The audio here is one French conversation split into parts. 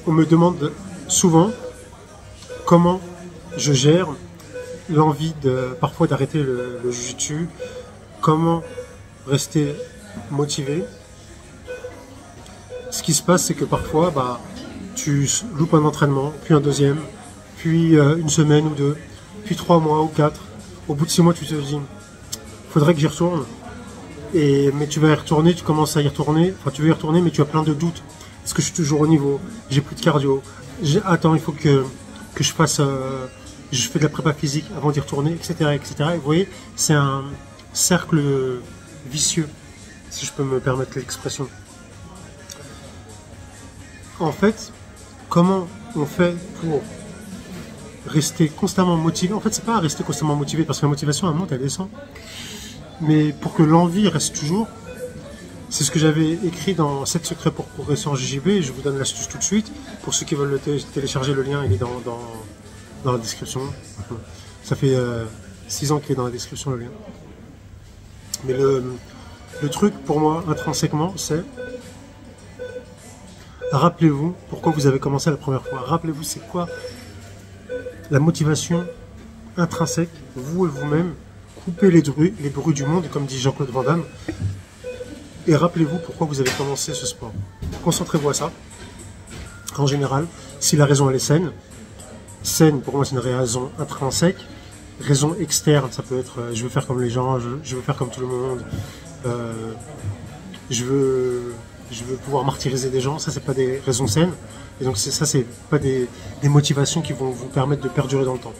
on me demande souvent comment je gère l'envie parfois d'arrêter le jiu-jitsu, comment rester motivé. Ce qui se passe, c'est que parfois, tu loupes un entraînement, puis un deuxième, puis une semaine ou deux, puis 3 mois ou 4. Au bout de 6 mois, tu te dis, faudrait que j'y retourne. Mais tu vas y retourner, tu commences à y retourner, enfin tu veux y retourner, mais tu as plein de doutes. Est-ce que je suis toujours au niveau? J'ai plus de cardio. Attends, il faut que je fasse, je fais de la prépa physique avant d'y retourner, etc., etc. Et vous voyez, c'est un cercle vicieux, si je peux me permettre l'expression. En fait, comment on fait pour rester constamment motivé? En fait, c'est pas rester constamment motivé, parce que la motivation, elle monte, elle descend. Mais pour que l'envie reste toujours, c'est ce que j'avais écrit dans 7 secrets pour progresser en JJB. Je vous donne l'astuce tout de suite. Pour ceux qui veulent le télécharger, le lien il est dans la description. Ça fait 6 ans qu'il est dans la description, le lien. Mais le truc pour moi, intrinsèquement, c'est rappelez-vous pourquoi vous avez commencé la première fois. Rappelez-vous c'est quoi la motivation intrinsèque, vous et vous-même. Coupez les bruits du monde, comme dit Jean-Claude Van Damme. Et rappelez-vous pourquoi vous avez commencé ce sport. Concentrez-vous à ça. En général, si la raison elle est saine pour moi c'est une raison intrinsèque. Raison externe, ça peut être je veux faire comme les gens, je veux faire comme tout le monde, je veux pouvoir martyriser des gens, ça c'est pas des raisons saines. Et donc ça c'est pas des motivations qui vont vous permettre de perdurer dans le temps.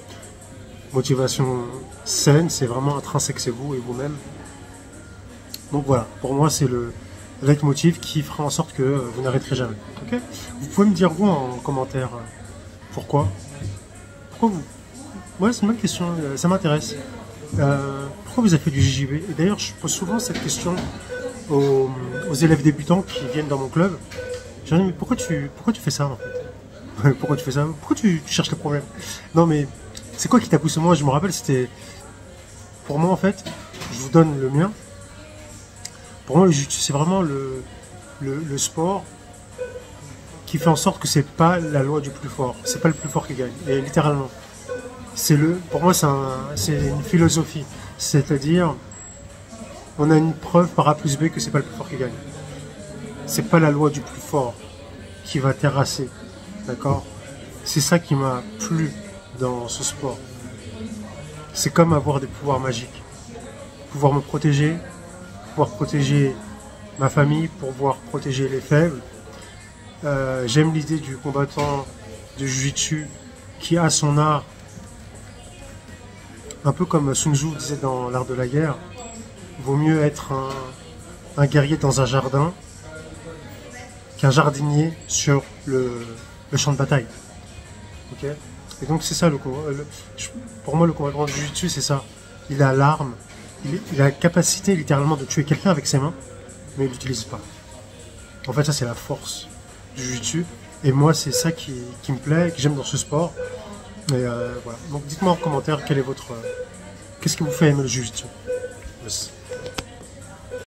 Motivation saine, c'est vraiment intrinsèque, c'est vous et vous-même. Donc voilà, pour moi c'est le leitmotiv qui fera en sorte que vous n'arrêterez jamais. Okay, vous pouvez me dire vous en commentaire pourquoi vous. Ouais, c'est une bonne question, ça m'intéresse. Pourquoi vous avez fait du JJB? Et d'ailleurs, je pose souvent cette question aux élèves débutants qui viennent dans mon club. Je leur dis mais pourquoi tu fais ça en fait? Pourquoi tu fais ça? Pourquoi tu cherches le problème? Non mais c'est quoi qui t'a poussé? Moi je me rappelle, c'était pour moi en fait, je vous donne le mien. Pour moi, le jiu-jitsu, c'est vraiment le sport qui fait en sorte que c'est pas la loi du plus fort. C'est pas le plus fort qui gagne. Et littéralement, pour moi, c'est une philosophie. C'est-à-dire, on a une preuve par A plus B que c'est pas le plus fort qui gagne. C'est pas la loi du plus fort qui va terrasser. D'accord? C'est ça qui m'a plu dans ce sport. C'est comme avoir des pouvoirs magiques. Pouvoir me protéger, pouvoir protéger ma famille, pouvoir protéger les faibles. J'aime l'idée du combattant de Jiu-Jitsu qui a son art, un peu comme Sun Tzu disait dans l'art de la guerre, vaut mieux être un guerrier dans un jardin qu'un jardinier sur le champ de bataille. Okay, et donc c'est ça pour moi le combattant de Jiu-Jitsu, c'est ça. Il a l'arme. Il a la capacité littéralement de tuer quelqu'un avec ses mains, mais il ne l'utilise pas. En fait, ça c'est la force du jiu-jitsu. Et moi, c'est ça qui me plaît, que j'aime dans ce sport. Et voilà. Donc dites-moi en commentaire quel est qu'est-ce qui vous fait aimer le jiu-jitsu. Yes.